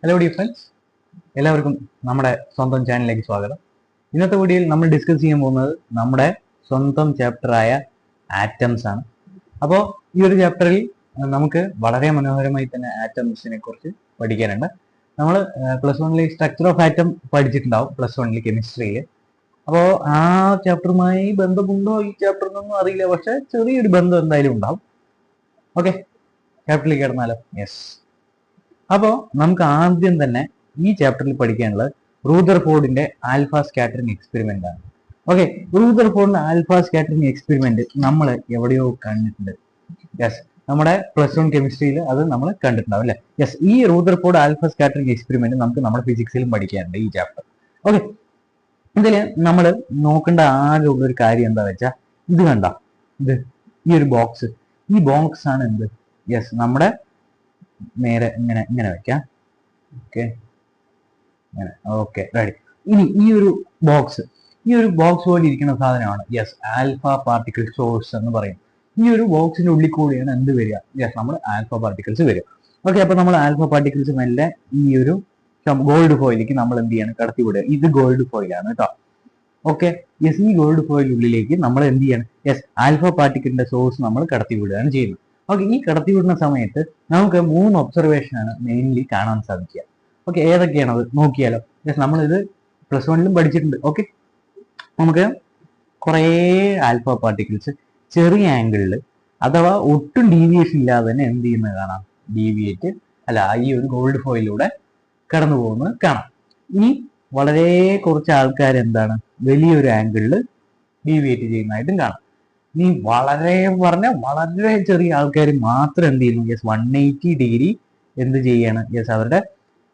Hello dear friends, എല്ലാവർക്കും നമ്മുടെ സ്വന്തം ചാനലിലേക്ക് സ്വാഗതം. ഇന്നത്തെ വീഡിയോയിൽ നമ്മൾ ഡിസ്കസ് ചെയ്യാൻ പോകുന്നത് നമ്മുടെ സ്വന്തം ചാപ്റ്ററായ ആറ്റംസ് ആണ്. അപ്പോൾ ഈ ഒരു ചാപ്റ്ററിൽ നമുക്ക് വളരെ മനോഹരമായി തന്നെ ആറ്റംസിനെ കുറിച്ച് പഠിക്കാനുണ്ട്. നമ്മൾ +1 സ്ട്രക്ചർ ഓഫ് ആറ്റം പഠിച്ചിട്ടുണ്ടാവും, +1 കെമിസ്ട്രിയിൽ. അപ്പോൾ ആ ചാപ്റ്ററുമായി ബന്ധമുണ്ടോ ഈ ചാപ്റ്ററിനൊന്നും അറിയില്ല, പക്ഷെ ചെറിയൊരു ബന്ധം എന്തായാലും ഉണ്ടാവും. ഓക്കെ, ചാപ്റ്ററിലേക്ക് കിടന്നാലോ? യെസ്. അപ്പോൾ നമുക്ക് ആദ്യം തന്നെ ഈ ചാപ്റ്ററിൽ പഠിക്കാനുള്ളത് റൂദർഫോർഡിന്റെ ആൽഫ സ്കാറ്ററിംഗ് എക്സ്പെരിമെന്റ് ആണ്. ഓക്കെ, റൂദർഫോർഡിന്റെ ആൽഫ സ്കാറ്ററിംഗ് എക്സ്പെരിമെന്റ് നമ്മൾ എവിടെയോ കണ്ടിട്ടുണ്ട്. യെസ്, നമ്മുടെ +1 കെമിസ്ട്രിയിൽ അത് നമ്മൾ കണ്ടിട്ടുണ്ടാവും അല്ലെ? യെസ്, ഈ റൂദർഫോർഡ് ആൽഫ സ്കാറ്ററിംഗ് എക്സ്പെരിമെന്റ് നമുക്ക് നമ്മുടെ ഫിസിക്സിലും പഠിക്കാനുണ്ട് ഈ ചാപ്റ്റർ. ഓക്കെ, ഇതിൽ നമ്മൾ നോക്കേണ്ട ആകെ ഉള്ള ഒരു കാര്യം എന്താ വെച്ചാൽ, ഇത് കണ്ട, ഇത് ഈ ഒരു ബോക്സ്, ഈ ബോക്സ് ആണ് എന്ത്? യെസ്, നമ്മുടെ നേരെ ഇങ്ങനെ ഇങ്ങനെ വെക്കാം. ഓക്കെ, ഇങ്ങനെ. Okay, ready. ഇനി ഈ ഒരു ബോക്സ് പോലെ ഇരിക്കുന്ന സാധനമാണ് യെസ് ആൽഫ പാർട്ടിക്കിൾ സോഴ്സ് എന്ന് പറയും. ഈ ഒരു ബോക്സിന്റെ ഉള്ളിൽ കൂടിയാണ് എന്ത് വരിക? യെസ്, നമ്മൾ ആൽഫ പാർട്ടിക്കിൾസ് വരും. ഓക്കെ, അപ്പൊ നമ്മൾ ആൽഫ പാർട്ടിക്കിൾസ് മെല്ലെ ഈ ഒരു ഗോൾഡ് ഫോയിലേക്ക് നമ്മൾ എന്ത് ചെയ്യണം? കടത്തി വിടുക. ഇത് ഗോൾഡ് ഫോയിലാണ് കേട്ടോ. ഓക്കെ, യെസ്, ഈ ഗോൾഡ് ഫോയിലുള്ളിലേക്ക് നമ്മൾ എന്ത് ചെയ്യണം? യെസ്, ആൽഫ പാർട്ടിക്കിളിന്റെ സോഴ്സ് നമ്മൾ കടത്തി വിടുകയാണ് ചെയ്യുന്നത്. ഓക്കെ, ഈ കടത്തി വിടുന്ന സമയത്ത് നമുക്ക് 3 ഒബ്സർവേഷൻ ആണ് മെയിൻലി കാണാൻ സാധിക്കുക. ഓക്കെ, ഏതൊക്കെയാണത് നോക്കിയാലോ? യെസ്, നമ്മളിത് +1 പഠിച്ചിട്ടുണ്ട്. ഓക്കെ, നമുക്ക് കുറേ ആൽഫ പാർട്ടിക്കിൾസ് ചെറിയ ആംഗിളിൽ അഥവാ ഒട്ടും ഡീവിയേഷൻ ഇല്ലാതെ തന്നെ എന്ത് ചെയ്യുന്നത് കാണാം? ഡീവിയേറ്റ് ഈ ഒരു ഗോൾഡ് ഫോയിലൂടെ കടന്നു പോകുന്നത് കാണാം. ഇനി വളരെ കുറച്ച് ആൾക്കാർ എന്താണ് വലിയൊരു ആംഗിളിൽ ഡീവിയേറ്റ് ചെയ്യുന്നതായിട്ടും കാണാം. ഇനി വളരെ ചെറിയ ആൾക്കാർ മാത്രം എന്ത് ചെയ്യുന്നു? യെസ്, 180 ഡിഗ്രി എന്ത് ചെയ്യാണ്? യെസ്, അവരുടെ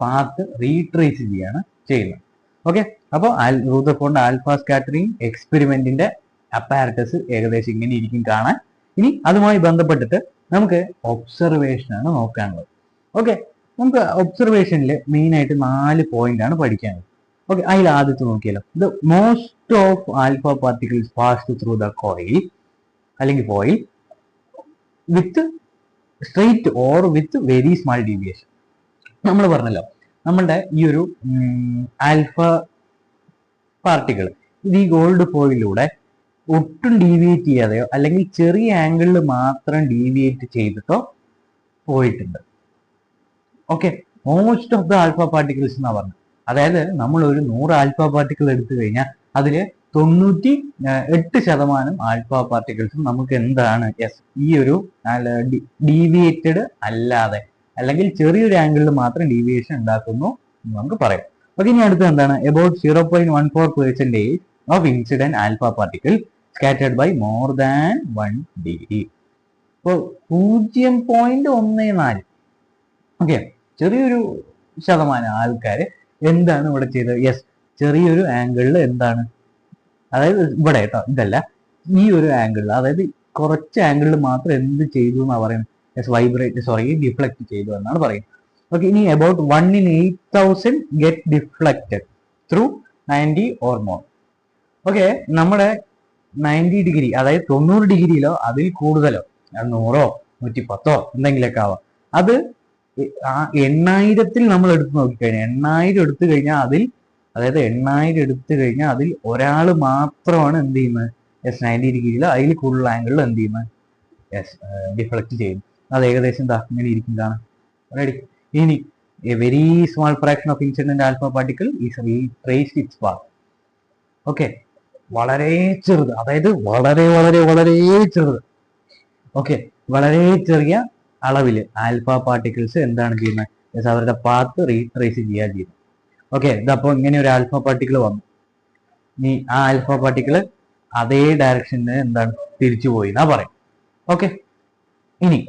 പാത്ത് റീട്രേസ് ചെയ്യാണ് ചെയ്യുന്നത്. ഓക്കെ, അപ്പോൾ റൂദർഫോർഡ് ആൽഫ സ്കാറ്ററിംഗ് എക്സ്പെരിമെന്റിന്റെ അപ്പാരറ്റസ് ഏകദേശം ഇങ്ങനെ ഇരിക്കും കാണാൻ. ഇനി അതുമായി ബന്ധപ്പെട്ടിട്ട് നമുക്ക് ഒബ്സർവേഷൻ ആണ് നോക്കാനുള്ളത്. ഓക്കെ, നമുക്ക് ഒബ്സർവേഷനിൽ മെയിൻ ആയിട്ട് 4 പോയിന്റ് ആണ് പഠിക്കാനുള്ളത്. ഓക്കെ, അതിൽ ആദ്യത്തെ നോക്കിയാലോ. The most of alpha particles pass through the coil അല്ലെങ്കിൽ foil with straight or with very small deviation. നമ്മൾ പറഞ്ഞല്ലോ, നമ്മളുടെ ഈ ഒരു ആൽഫ പാർട്ടിക്കിൾ ഇത് ഈ ഗോൾഡ് ഫോയിലൂടെ ഒട്ടും ഡീവിയേറ്റ് ചെയ്യാതെയോ അല്ലെങ്കിൽ ചെറിയ ആംഗിളിൽ മാത്രം ഡീവിയേറ്റ് ചെയ്തിട്ടോ പോയിട്ടുണ്ട്. Okay, most of the alpha particles എന്നാ പറഞ്ഞത്. അതായത് നമ്മൾ ഒരു 100 ആൽഫ പാർട്ടിക്കിൾ എടുത്തു കഴിഞ്ഞാൽ അതില് 98% ആൽഫ പാർട്ടിക്കിൾസും നമുക്ക് എന്താണ്? യെസ്, ഈ ഒരു ഡീവിയേറ്റഡ് അല്ലാതെ അല്ലെങ്കിൽ ചെറിയൊരു ആംഗിളിൽ മാത്രം ഡീവിയേഷൻ ഉണ്ടാക്കുന്നു എന്ന് നമുക്ക് പറയാം. ഓക്കെ, ഇനി അടുത്ത് എന്താണ്? About 0.14% of incident alpha particle scattered by more than 1 degree. ഇപ്പോൾ 0.14. ഓക്കെ, ചെറിയൊരു ശതമാനം ആൾക്കാർ എന്താണ് ഇവിടെ ചെയ്തത്? യെസ്, ചെറിയൊരു ആംഗിളിൽ എന്താണ്, അതായത് ഇവിടെ കേട്ടോ, ഇതല്ല, ഈ ഒരു ആംഗിളിൽ, അതായത് കുറച്ച് ആംഗിളിൽ മാത്രം എന്ത് ചെയ്തു എന്നാണ് പറയുന്നത്? യെസ്, ഡിഫ്ലക്ട് ചെയ്തു എന്നാണ് പറയുന്നത്. ഓക്കെ, ഇനി about 1 in 8,000 get deflected through 90 or more. Okay, നമ്മുടെ 90 ഡിഗ്രി, അതായത് 90 ഡിഗ്രിയിലോ അതിൽ കൂടുതലോ, 100ഓ 110ഓ എന്തെങ്കിലുമൊക്കെ ആവാം. അത് 8000 നമ്മൾ എടുത്ത് നോക്കിക്കഴിഞ്ഞാൽ, 8000 എടുത്തു കഴിഞ്ഞാൽ അതിൽ ഒരാൾ മാത്രമാണ് എന്ത് ചെയ്യുന്നത്? യെസ്, 90 ഡിഗ്രിയിലോ അതിൽ കൂടുതൽ ആംഗിളിൽ എന്ത് ചെയ്യുന്നത്? യെസ്, ഡിഫ്ലക്ട് ചെയ്യുന്നു. അത് ഏകദേശം ഇങ്ങനെ ഇരിക്കും കാണാം. റെഡി. ഇനി a very small fraction of incident alpha particle is retraced its path. Okay, വളരെ ചെറുത്, അതായത് വളരെ വളരെ വളരെ ചെറുത്. ഓക്കെ, വളരെ ചെറിയ അളവിൽ ആൽഫ പാർട്ടിക്കിൾസ് എന്താണ് ചെയ്യുന്നത്? യെസ്, അവരുടെ പാത്ത് റീട്രേസ് ചെയ്യുക ചെയ്യുന്നത്. ഓക്കെ, ഇതപ്പോൾ ഇങ്ങനെ ഒരു ആൽഫ പാർട്ടിക്കിൾ വന്നു. ഇനി ആ ആൽഫ പാർട്ടിക്കിൾ അതേ ഡയറക്ഷനിൽ എന്താണ് തിരിച്ചു പോയി എന്നാ പറയും. ഓക്കെ, ഇനി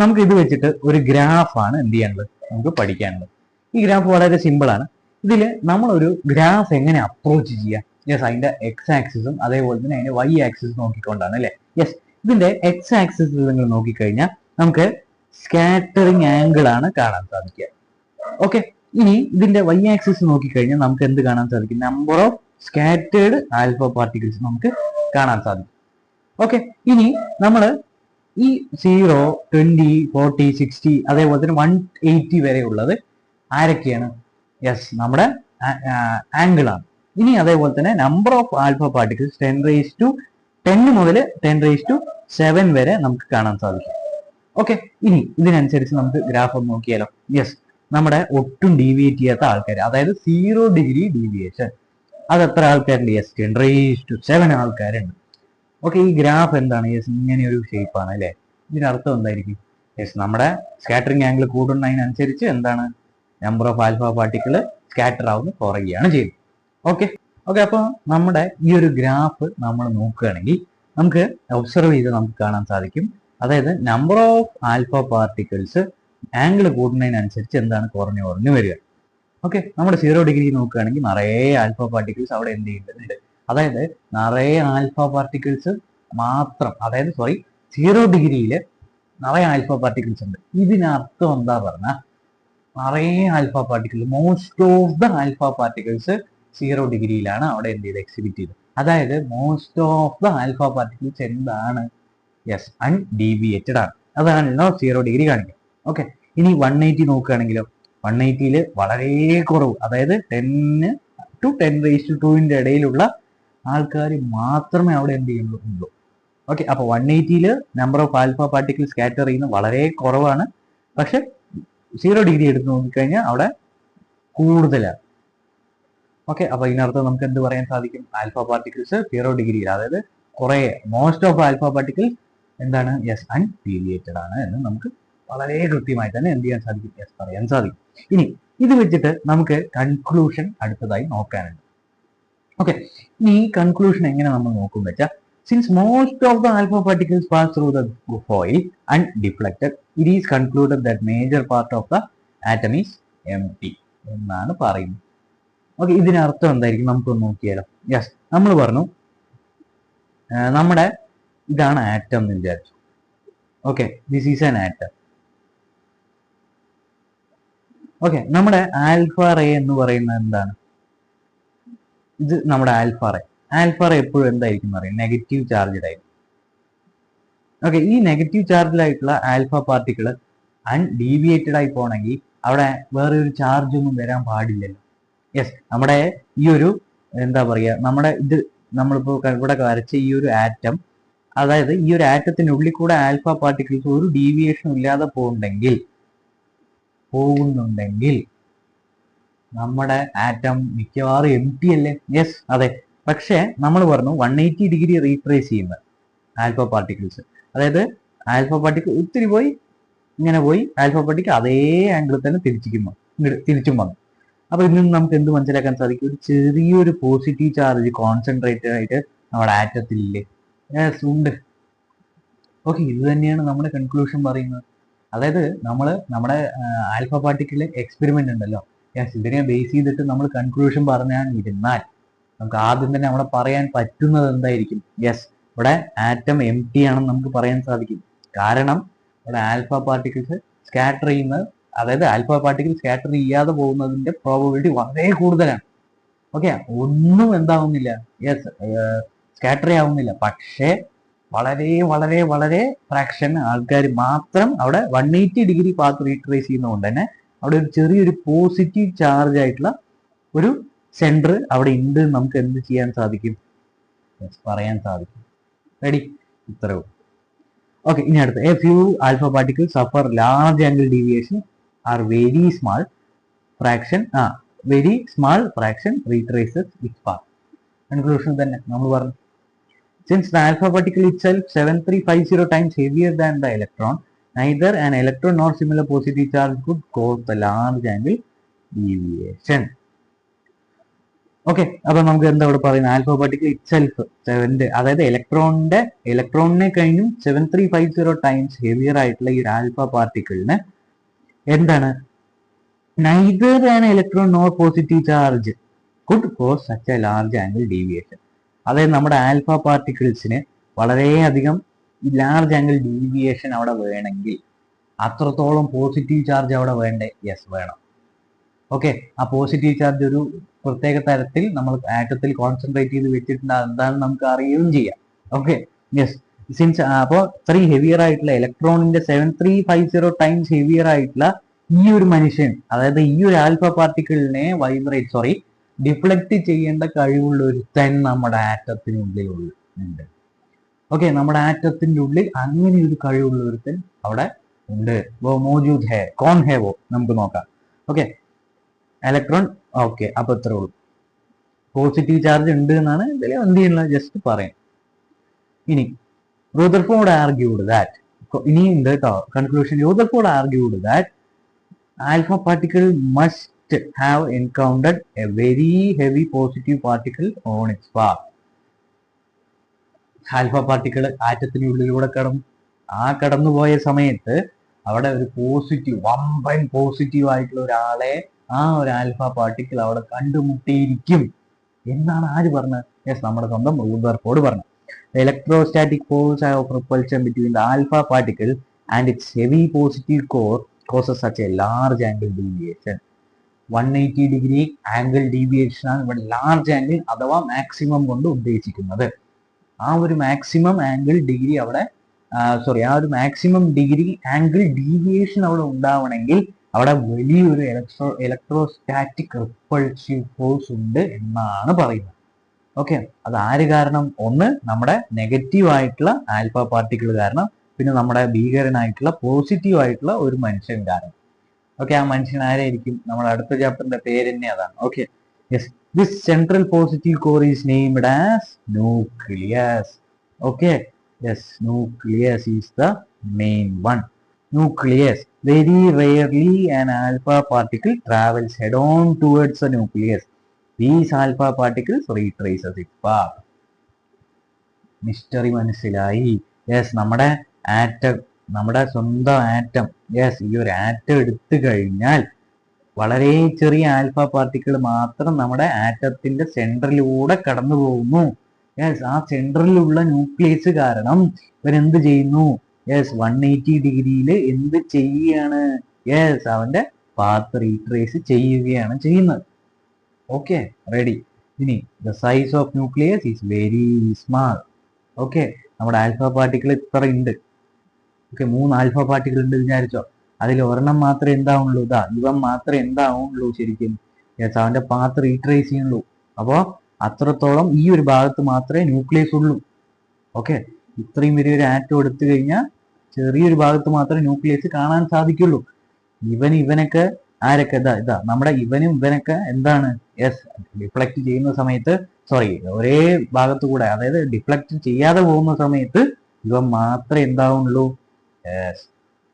നമുക്ക് ഇത് വെച്ചിട്ട് ഒരു ഗ്രാഫാണ് എന്ത് ചെയ്യാനുള്ളത്? നമുക്ക് പഠിക്കാനുള്ളത്. ഈ ഗ്രാഫ് വളരെ സിമ്പിൾ ആണ്. ഇതിൽ നമ്മളൊരു ഗ്രാഫ് എങ്ങനെ അപ്രോച്ച് ചെയ്യുക? യെസ്, അതിന്റെ എക്സ് ആക്സിസും അതേപോലെ തന്നെ അതിന്റെ വൈ ആക്സിസും നോക്കിക്കൊണ്ടാണ് അല്ലെ? യെസ്, ഇതിന്റെ എക്സ് ആക്സിസിൽ നിങ്ങൾ നോക്കിക്കഴിഞ്ഞാൽ നമുക്ക് സ്കാറ്ററിംഗ് ആംഗിൾ ആണ് കാണാൻ സാധിക്കുക. ഓക്കെ, ഇനി ഇതിന്റെ വൈ ആക്സിസ് നോക്കിക്കഴിഞ്ഞാൽ നമുക്ക് എന്ത് കാണാൻ സാധിക്കും? Number of scattered alpha particles നമുക്ക് കാണാൻ സാധിക്കും. ഓക്കെ, ഇനി നമ്മൾ ഈ 0, 20, 40, 60 അതേപോലെ തന്നെ 180 വരെ ഉള്ളത് ആരൊക്കെയാണ്? യെസ്, നമ്മുടെ ആംഗിൾ ആണ്. ഇനി അതേപോലെ തന്നെ നമ്പർ ഓഫ് ആൽഫ പാർട്ടിക്കിൾസ് 10 മുതൽ 10⁻⁷ വരെ നമുക്ക് കാണാൻ സാധിക്കും. ഓക്കെ, ഇനി ഇതിനനുസരിച്ച് നമുക്ക് ഗ്രാഫ് ഒന്ന് നോക്കിയാലോ. യെസ്, നമ്മുടെ ഒട്ടും ഡീവിയേറ്റ് ചെയ്യാത്ത ആൾക്കാർ, അതായത് 0 ഡിഗ്രി ഡീവിയേഷൻ, അത് എത്ര ആൾക്കാരുണ്ട്? യെസ്, 10⁻⁷ ആൾക്കാരുണ്ട്. ഓക്കെ, ഈ ഗ്രാഫ് എന്താണ്? യെസ്, ഇങ്ങനെ ഒരു ഷേപ്പാണ് അല്ലേ? ഇതിനർത്ഥം എന്തായിരിക്കും? യെസ്, നമ്മുടെ സ്കാറ്ററിംഗ് ആംഗിൾ കൂടുന്നതിനനുസരിച്ച് എന്താണ്? Number of alpha particle scatter ആവുന്ന കുറയുകയാണ് ചെയ്യുന്നത്. ഓക്കെ ഓക്കെ അപ്പോൾ നമ്മുടെ ഈ ഒരു ഗ്രാഫ് നമ്മൾ നോക്കുകയാണെങ്കിൽ നമുക്ക് ഒബ്സർവ് ചെയ്ത് നമുക്ക് കാണാൻ സാധിക്കും. അതായത് number of alpha particles angle കൂടുന്നതിനനുസരിച്ച് എന്താണ്? കുറഞ്ഞു വരിക. ഓക്കെ, നമ്മുടെ 0 ഡിഗ്രി നോക്കുകയാണെങ്കിൽ നിറയെ ആൽഫ പാർട്ടിക്കിൾസ് അവിടെ എന്ത് ചെയ്യുന്നുണ്ട്? അതായത് നിറയെ ആൽഫ പാർട്ടിക്കിൾസ് മാത്രം, അതായത് 0 ഡിഗ്രിയിൽ നിറയെ ആൽഫ പാർട്ടിക്കിൾസ് ഉണ്ട്. ഇതിനർത്ഥം എന്താ പറഞ്ഞാൽ നിറയെ alpha particle, most of the alpha particles 0 ഡിഗ്രിയിലാണ് അവിടെ എന്ത് ചെയ്ത് എക്സിബിറ്റ് ചെയ്തത്. അതായത് most of the alpha particles എന്താണ്? യെസ്, അൺഡീവിയേറ്റഡ് ആണ്. അതാണല്ലോ 0 ഡിഗ്രി കാണിക്കുക. ഓക്കെ, ഇനി 180 നോക്കുകയാണെങ്കിലോ 180യിൽ വളരെ കുറവ്, അതായത് 10 to 10⁻²ന്റെ ഇടയിലുള്ള ആൾക്കാർ മാത്രമേ അവിടെ എന്ത് ചെയ്യുള്ളൂ. ഓക്കെ, അപ്പൊ 180യിൽ number of alpha particle scatter ചെയ്യുന്നത് വളരെ കുറവാണ്. പക്ഷെ 0 ഡിഗ്രി എടുത്ത് നോക്കിക്കഴിഞ്ഞാൽ അവിടെ കൂടുതലാണ്. ഓക്കെ, അപ്പൊ ഇതിനർത്ഥം നമുക്ക് എന്ത് പറയാൻ സാധിക്കും? ആൽഫ പാർട്ടിക്കിൾസ് 0 ഡിഗ്രിയിൽ, അതായത് കുറെ, മോസ്റ്റ് ഓഫ് ആൽഫ പാർട്ടിക്കിൾസ് എന്താണ്? യെസ്, അൺഡീവിയേറ്റഡ് ആണ് എന്ന് നമുക്ക് വളരെ കൃത്യമായി തന്നെ എന്ത് ചെയ്യാൻ സാധിക്കും? യെസ്, പറയാൻ സാധിക്കും. ഇനി ഇത് വെച്ചിട്ട് നമുക്ക് കൺക്ലൂഷൻ അടുത്തതായി നോക്കാനുണ്ട്. ഓക്കെ, ഇനി ഈ കൺക്ലൂഷൻ എങ്ങനെ നമ്മൾ നോക്കും വെച്ചാൽ, since most of the alpha particles pass through the foil undeflected, it is concluded that major part of the atom is empty എന്നാണ് പറയുന്നത്. ഓക്കെ, ഇതിനർത്ഥം എന്തായിരിക്കും? നമുക്കൊന്ന് നോക്കിയാലോ. യെസ്, നമ്മൾ പറഞ്ഞു നമ്മുടെ ഇതാണ് ആറ്റം എന്ന് വിചാരിച്ചു. Okay, this is an atom. Okay, നമ്മുടെ ആൽഫ റേ എന്ന് പറയുന്നത് എന്താണ്? ഇത് നമ്മുടെ ആൽഫ റേ. ആൽഫ റേ എപ്പോഴും എന്തായിരിക്കും എന്ന് അറിയാം? നെഗറ്റീവ് ചാർജഡ് ആയിരിക്കും. ഓക്കെ, ഈ നെഗറ്റീവ് ചാർജിലായിട്ടുള്ള ആൽഫ പാർട്ടിക്കിൾ അൺഡീവിയേറ്റഡ് ആയി പോകണമെങ്കിൽ അവിടെ വേറെ ഒരു ചാർജ് ഒന്നും വരാൻ പാടില്ലല്ലോ. യെസ്, നമ്മുടെ ഈ ഒരു എന്താ പറയുക, നമ്മുടെ ഇത് നമ്മളിപ്പോൾ ഇവിടെ വരച്ച ഈ ഒരു ആറ്റം, അതായത് ഈ ഒരു ആറ്റത്തിനുള്ളിൽ കൂടെ ആൽഫ പാർട്ടിക്കിൾസ് ഒരു ഡീവിയേഷൻ ഇല്ലാതെ പോകുന്നുണ്ടെങ്കിൽ നമ്മുടെ ആറ്റം മിക്കവാറും എംപ്റ്റി അല്ലേ? യെസ്, അതെ. പക്ഷെ നമ്മൾ പറഞ്ഞു 180 ഡിഗ്രി റീട്രേസ് ചെയ്യുന്ന ആൽഫ പാർട്ടിക്കിൾസ്, അതായത് പാർട്ടിക്കിൾ ഒത്തിരി പോയി ഇങ്ങനെ പോയി പാർട്ടിക്കിൾ അതേ ആംഗിളിൽ തന്നെ തിരിച്ചും വന്നു. അപ്പൊ ഇതിൽ നിന്ന് നമുക്ക് എന്ത് മനസ്സിലാക്കാൻ സാധിക്കും? ഒരു ചെറിയൊരു പോസിറ്റീവ് ചാർജ് കോൺസെൻട്രേറ്റഡ് ആയിട്ട് നമ്മുടെ ആറ്റത്തിലില്ലേ? യെസ്, ഉണ്ട്. ഓക്കെ, ഇത് തന്നെയാണ് നമ്മുടെ കൺക്ലൂഷൻ പറയുന്നത്. അതായത് നമ്മുടെ ആൽഫ പാർട്ടിക്കിൾ എക്സ്പെരിമെന്റ് ഉണ്ടല്ലോ. യെസ്, ഇതിനെ ബേസ് ചെയ്തിട്ട് നമ്മൾ കൺക്ലൂഷൻ പറഞ്ഞാൽ ഇരുന്നാൽ നമുക്ക് ആദ്യം തന്നെ അവിടെ പറയാൻ പറ്റുന്നത് എന്തായിരിക്കും? യെസ്, ഇവിടെ ആറ്റം എംപ്റ്റി ആണെന്ന് നമുക്ക് പറയാൻ സാധിക്കും. കാരണം ഇവിടെ ആൽഫ പാർട്ടിക്കിൾസ് സ്കാറ്റർ ചെയ്യുന്നത്, അതായത് ആൽഫ പാർട്ടിക്കിൾ സ്കാറ്റർ ചെയ്യാതെ പോകുന്നതിന്റെ പ്രോബബിലിറ്റി വളരെ കൂടുതലാണ്. ഓക്കെ, ഒന്നും എന്താവുന്നില്ല, യെസ്, സ്കാറ്റർ ആവുന്നില്ല. പക്ഷേ വളരെ വളരെ വളരെ ഫ്രാക്ഷൻ ആൾക്കാർ മാത്രം അവിടെ 180 ഡിഗ്രി പാത്ത് റീട്രേസ് ചെയ്യുന്നതുകൊണ്ട് തന്നെ അവിടെ ഒരു ചെറിയൊരു പോസിറ്റീവ് ചാർജ് ആയിട്ടുള്ള ഒരു സെന്റർ അവിടെ ഉണ്ട്. നമുക്ക് എന്ത് ചെയ്യാൻ സാധിക്കും? പറയാൻ സാധിക്കും. റെഡി? ഇത്രയും. ഓക്കെ, ഇനി അടുത്ത a few alpha particle suffer large angle deviation are very small fraction retraces its path. Conclusion തന്നെ നമ്മൾ പറഞ്ഞു. Since the alpha particle itself 7350 times heavier than the electron, neither an electron nor similar positive charge could cause the large angle deviation. Okay, അപ്പൊ നമുക്ക് എന്താ ഇവിടെ പറയുന്നത്? Alpha particle itself അതായത് ഇലക്ട്രോണിനെ കഴിഞ്ഞും 7350 ടൈംസ് ഹെവിയർ ആയിട്ടുള്ള ഈ ആൽഫ പാർട്ടിക്കിളിന് എന്താണ്? neither an electron nor positive charge could cause such a large angle deviation. അതായത് നമ്മുടെ ആൽഫ പാർട്ടിക്കിൾസിന് വളരെയധികം ലാർജ് ആംഗിൾ ഡീവിയേഷൻ അവിടെ വേണമെങ്കിൽ അത്രത്തോളം പോസിറ്റീവ് ചാർജ് അവിടെ വേണ്ടേ? യെസ്, വേണം. ഓക്കെ, ആ പോസിറ്റീവ് ചാർജ് ഒരു പ്രത്യേക തരത്തിൽ നമ്മൾ ആറ്റത്തിൽ കോൺസെൻട്രേറ്റ് ചെയ്ത് വെച്ചിട്ടുണ്ട്. എന്താണെന്ന് നമുക്ക് അറിയുകയും ചെയ്യാം. ഓക്കെ, യെസ്, സിൻസ് അപ്പോൾ ഇത്രയും ഹെവിയർ ആയിട്ടുള്ള ഇലക്ട്രോണിന്റെ 7350 ടൈംസ് ഹെവിയർ ആയിട്ടുള്ള ഈ ഒരു മനുഷ്യൻ, അതായത് ഈ ഒരു ആൽഫ പാർട്ടിക്കിളിനെ ഡിഫ്ലക്ട് ചെയ്യേണ്ട കഴിവുള്ള ഒരുത്തൻ നമ്മുടെ ആറ്റത്തിനുള്ളിൽ ഉണ്ട്. ഓക്കെ, നമ്മുടെ ആറ്റത്തിന്റെ ഉള്ളിൽ അങ്ങനെ ഒരു കഴിവുള്ള ഒരുത്തൻ അവിടെ ഉണ്ട്. മോജൂദ് ഹേ, കോൺ ഹേ വോ, നമുക്ക് നോക്കാം. Okay, electron. ഓക്കെ, അപ്പൊ ഇത്രേ ഉള്ളൂ. പോസിറ്റീവ് ചാർജ് ഉണ്ട് എന്നാണ് ഇതിൽ എന്ത് ചെയ്യുന്നത്, ജസ്റ്റ് പറയാം. ഇനി Rutherford argued that, ഇനി ഉണ്ട് കേട്ടോ conclusion. Rutherford argued that alpha particle must have encountered a very heavy positive particle on its path. Alpha particle ആറ്റത്തിനുള്ളിലൂടെ കടന്നുപോയ സമയത്ത് അവിടെ ഒരു പോസിറ്റീവ്, വമ്പൻ പോസിറ്റീവ് ആയിട്ടുള്ള ഒരാളെ ആ ഒരു ആൽഫ പാർട്ടിക്കിൾ അവിടെ കണ്ടുമുട്ടിയിരിക്കും എന്നാണ് ആര് പറഞ്ഞത്? യെസ്, നമ്മുടെ സ്വന്തം റൂദർഫോർഡ് പറഞ്ഞു. The electrostatic force of repulsion between the alpha particle and its heavy positive core causes such a large angle deviation. 180 degree angle deviation ആണ് ഇവിടെ ലാർജ് ആംഗിൾ അഥവാ മാക്സിമം കൊണ്ട് ഉദ്ദേശിക്കുന്നത്. ആ ഒരു മാക്സിമം ആംഗിൾ ഡിഗ്രി അവിടെ ആ ഒരു മാക്സിമം ഡിഗ്രി ആംഗിൾ ഡീവിയേഷൻ അവിടെ ഉണ്ടാവണമെങ്കിൽ അവിടെ വലിയൊരു ഇലക്ട്രോസ്റ്റാറ്റിക് റിപ്പൾസീവ് ഫോഴ്സ് ഉണ്ട് എന്നാണ് പറയുന്നത്. ഓക്കെ, അത് ആര് കാരണം? ഒന്ന് നമ്മുടെ നെഗറ്റീവ് ആയിട്ടുള്ള ആൽഫ പാർട്ടിക്കിൾ കാരണം, പിന്നെ നമ്മുടെ ഭീകരനായിട്ടുള്ള പോസിറ്റീവ് ആയിട്ടുള്ള ഒരു മനുഷ്യൻ കാരണം. ഓക്കെ, ആ മനുഷ്യൻ ആരായിരിക്കും? നമ്മുടെ അടുത്ത ചാപ്റ്ററിന്റെ പേര് തന്നെ അതാണ്. Okay, yes, this central positive core is named as nucleus. Okay, yes, nucleus is the main one. Nucleus. Very rarely an alpha particle travels head-on towards the nucleus. These alpha particles retraces its path. Mystery മനസ്സിലായി? Yes, നമ്മുടെ സ്വന്തം atom. Yes, ഈ ഒരു atom എടുത്തു കഴിഞ്ഞാൽ വളരെ ചെറിയ alpha particle മാത്രം നമ്മുടെ ആറ്റത്തിന്റെ സെൻട്രലിലൂടെ കടന്നു പോകുന്നു. യെസ്, ആ സെൻട്രലിലുള്ള ന്യൂക്ലിയസ് കാരണം ഇവരെന്ത് ചെയ്യുന്നു? യെസ്, 180 ഡിഗ്രിയിൽ എന്ത് ചെയ്യാണ്? യെസ്, അവന്റെ പാത്ത് റീട്രേസ് ചെയ്യുകയാണ് ചെയ്യുന്നത്. Okay, ready. ഇനി the size of nucleus is very small. Okay, നമ്മുടെ ആൽഫ പാർട്ടിക്കിൾ ഇത്ര ഉണ്ട്. ഓക്കെ, 3 ആൽഫ പാർട്ടിക്കിൾ ഉണ്ട് വിചാരിച്ചോ. അതിൽ ഒരെണ്ണം മാത്രമേ എന്താവുള്ളൂ? ഇവൻ മാത്രമേ എന്താവുള്ളൂ ശരിക്കും? യെസ്, അവന്റെ പാത്ത് റീട്രേസ് ചെയ്യുള്ളൂ. അപ്പോൾ അത്രത്തോളം ഈ ഒരു ഭാഗത്ത് മാത്രമേ ന്യൂക്ലിയസ് ഉള്ളൂ. ഓക്കെ, ഇത്രയും വലിയൊരു ആറ്റം എടുത്തു കഴിഞ്ഞാൽ ചെറിയൊരു ഭാഗത്ത് മാത്രമേ ന്യൂക്ലിയസ് കാണാൻ സാധിക്കുള്ളൂ. ഇവനൊക്കെ ആരൊക്കെ നമ്മുടെ ഇവനൊക്കെ എന്താണ്? യെസ്, ഡിഫ്ലക്ട് ചെയ്യുന്ന സമയത്ത് ഒരേ ഭാഗത്ത് കൂടെ, അതായത് ഡിഫ്ലക്ട് ചെയ്യാതെ പോകുന്ന സമയത്ത് ഇവൻ മാത്രമേ എന്താവുള്ളൂ? യെസ്,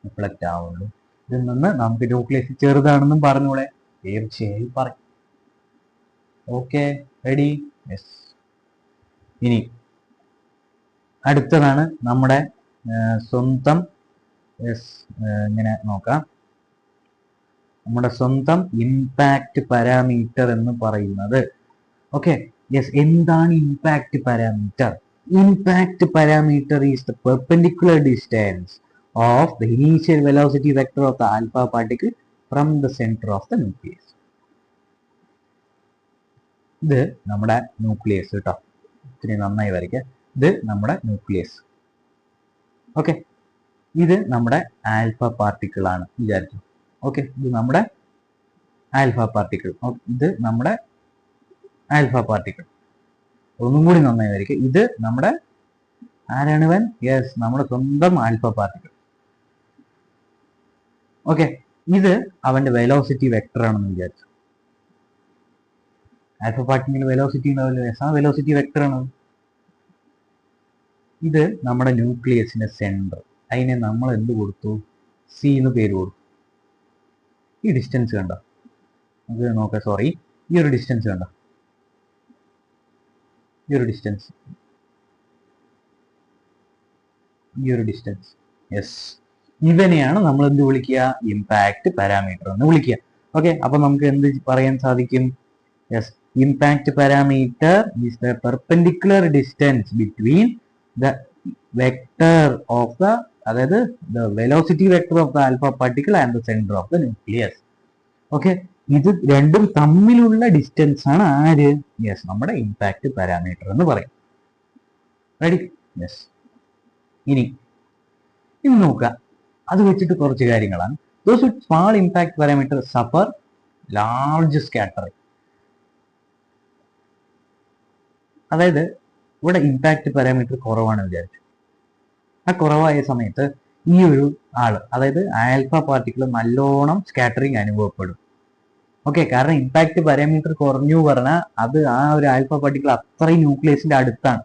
ഡിഫ്ലക്ട് ആവുള്ളൂ. ഇതിൽ നിന്ന് നമുക്ക് ന്യൂക്ലിയസ് ചെറുതാണെന്നും പറഞ്ഞൂടെ? തീർച്ചയായും പറയും. Okay, ready? യെസ്. ഇനി അടുത്തതാണ് നമ്മുടെ സ്വന്തം, ഇങ്ങനെ നോക്കാം, നമ്മുടെ സ്വന്തം ഇമ്പാക്ട് പാരാമീറ്റർ എന്ന് പറയുന്നത്. ഓക്കെ, യെസ്, എന്താണ് impact parameter? Impact parameter is the perpendicular distance of the initial velocity vector of the alpha particle from the centre of the nucleus. ഇത് നമ്മുടെ ന്യൂക്ലിയസ് കേട്ടോ, ഇത്തിരി നന്നായി വരയ്ക്കുക. ഇത് നമ്മുടെ ന്യൂക്ലിയസ്. ഓക്കെ, ഇത് നമ്മുടെ ആൽഫ പാർട്ടിക്കിൾ ആണ് വിചാരിച്ചു. ഓക്കെ, ഇത് നമ്മുടെ ആൽഫ പാർട്ടിക്കിൾ. ഇത് നമ്മുടെ ആൽഫ പാർട്ടിക്കിൾ. ഒന്നും കൂടി നന്നായി വരയ്ക്കുക. ഇത് നമ്മുടെ ആരാണ് ഇവൻ? യെസ്, നമ്മുടെ സ്വന്തം ആൽഫ പാർട്ടിക്കിൾ. ഓക്കെ, ഇത് അവന്റെ വെലോസിറ്റി വെക്ടർ ആണെന്ന് വിചാരിച്ചു. ആൽഫ പാർട്ടിക്കിൾ വെലോസിറ്റി ഉണ്ടാവില്ല. യെസ്, ആ വെലോസിറ്റി വെക്ടർ ആണ്. ഇത് നമ്മുടെ ന്യൂക്ലിയസിന്റെ സെന്റർ. അതിനെ നമ്മൾ എന്ത് കൊടുത്തു? സി എന്ന് പേര് കൊടുത്തു. ഈ ഡിസ്റ്റൻസ് കണ്ടോ? അത് നോക്കാം. ഈ ഒരു ഡിസ്റ്റൻസ് കണ്ടോ? ഈ ഒരു ഡിസ്റ്റൻസ്. യെസ്, ഇവനെയാണ് നമ്മൾ എന്ത് വിളിക്കുക? ഇമ്പാക്ട് പാരാമീറ്റർ എന്ന് വിളിക്കുക. ഓക്കെ, അപ്പൊ നമുക്ക് എന്ത് പറയാൻ സാധിക്കും? Yes, impact parameter is the perpendicular distance between the vector of the, അതായത് the velocity vector of the alpha particle and the centre of the nucleus. Okay, ഇത് രണ്ടും തമ്മിലുള്ള ഡിസ്റ്റൻസ് ആണ് ആര്? യെസ്, നമ്മുടെ ഇമ്പാക്ട് പാരാമീറ്റർ എന്ന് പറയും. റെഡി? യെസ്. ഇനി നോക്കുക, അത് വെച്ചിട്ട് കുറച്ച് കാര്യങ്ങളാണ്. Those with small impact parameters suffer large scattering. അതായത് ഇവിടെ ഇമ്പാക്ട് പാരാമീറ്റർ കുറവാണ് വിചാരിച്ചു. ആ കുറവായ സമയത്ത് ഈ ഒരു ആള്, അതായത് ആൽഫ പാർട്ടിക്കിൾ നല്ലോണം സ്കാറ്ററിങ് അനുഭവപ്പെടും. ഓക്കെ, കാരണം ഇമ്പാക്ട് പാരാമീറ്റർ കുറഞ്ഞു പറഞ്ഞാൽ അത് ആ ഒരു ആൽഫ പാർട്ടിക്കിൾ അത്രയും ന്യൂക്ലിയസിന്റെ അടുത്താണ്.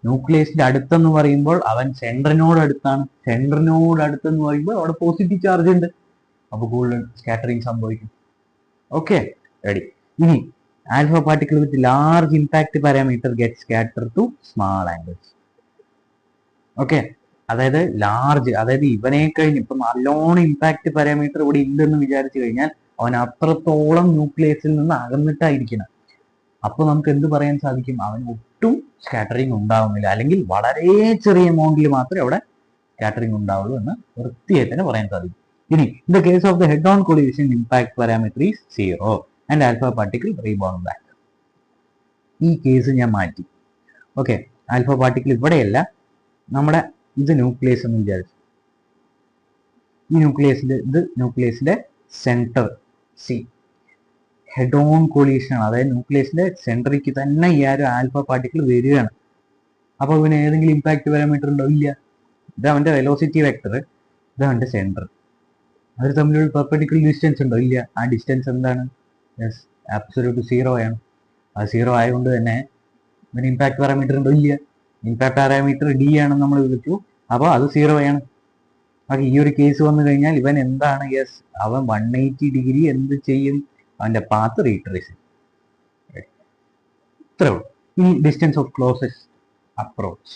ന്യൂക്ലിയസിന്റെ അടുത്തെന്ന് പറയുമ്പോൾ അവൻ സെൻട്രിനോട് അടുത്താണ്. സെൻട്രിനോട് അടുത്തെന്ന് പറയുമ്പോൾ അവിടെ പോസിറ്റീവ് ചാർജ് ഉണ്ട്, അപ്പോൾ കൂടുതൽ സ്കാറ്ററിങ് സംഭവിക്കും. Okay, ready. ഇനി alpha particle with large impact parameter get scatter to small angles. Okay, അതായത് ലാർജ്, അതായത് ഇവനെ കഴിഞ്ഞ് ഇപ്പൊ നല്ലോണം ഇമ്പാക്ട് പാരാമീറ്റർ ഇവിടെ ഇല്ലെന്ന് വിചാരിച്ചു കഴിഞ്ഞാൽ അവൻ അത്രത്തോളം ന്യൂക്ലിയസിൽ നിന്ന് അകന്നിട്ടായിരിക്കണം. അപ്പൊ നമുക്ക് എന്ത് പറയാൻ സാധിക്കും? അവൻ ഒട്ടും സ്കാറ്ററിങ് ഉണ്ടാവുന്നില്ല, അല്ലെങ്കിൽ വളരെ ചെറിയ എമൗണ്ടിൽ മാത്രമേ അവിടെ സ്കാറ്ററിങ് ഉണ്ടാവുള്ളൂ എന്ന് വൃത്തിയായി തന്നെ പറയാൻ സാധിക്കും. ഇനി in the case of the head on collision impact parameter is 0 and alpha particle rebound back. ഈ കേസ് ഞാൻ മാറ്റി. ഓക്കെ, ആൽഫ പാർട്ടിക്കിൾ ഇവിടെയല്ല, നമ്മുടെ ഇത് ന്യൂക്ലിയസ് എന്ന് വിചാരിച്ചു. ഈ ന്യൂക്ലിയസിന്റെ centre C head on collision ആണ്, അതായത് ന്യൂക്ലിയസിന്റെ സെന്ററിലേക്ക് തന്നെ ഈ ഒരു ആൽഫ പാർട്ടിക്കിൾ വരികയാണ്. അപ്പൊ ഇവന് ഏതെങ്കിലും ഇമ്പാക്ട് പാരാമീറ്റർ ഉണ്ടോ? ഇല്ല. ഇത് അവന്റെ വെലോസിറ്റി വെക്ടർ, ഇത് അവന്റെ സെന്റർ. അവർ തമ്മിലുള്ള പെർപെൻഡിക്കുലർ ഡിസ്റ്റൻസ് ഉണ്ടോ? ഇല്ല. ആ ഡിസ്റ്റൻസ് എന്താണ്? യെസ്, ആബ്സല്യൂട്ട് 0 ആണ്. അത് 0 ആയതുകൊണ്ട് തന്നെ ഇവന് ഇമ്പാക്ട് പാരാമീറ്റർ ഉണ്ടോ? ഇല്ല. ഇമ്പാക്ട് പാരാമീറ്റർ ഡി ആണെന്ന് നമ്മൾ വിളിച്ചു, അപ്പോൾ അത് 0 ആണ്. അപ്പൊ ഈ ഒരു കേസ് വന്നു കഴിഞ്ഞാൽ ഇവൻ എന്താണ്? യെസ്, അവൻ 180 ഡിഗ്രി എന്ത് ചെയ്യും? അവന്റെ പാത്ത് റീട്രേസ് ചെയ്യും. ഇത്രേ ഉള്ളൂ. ഇനി distance of closest approach.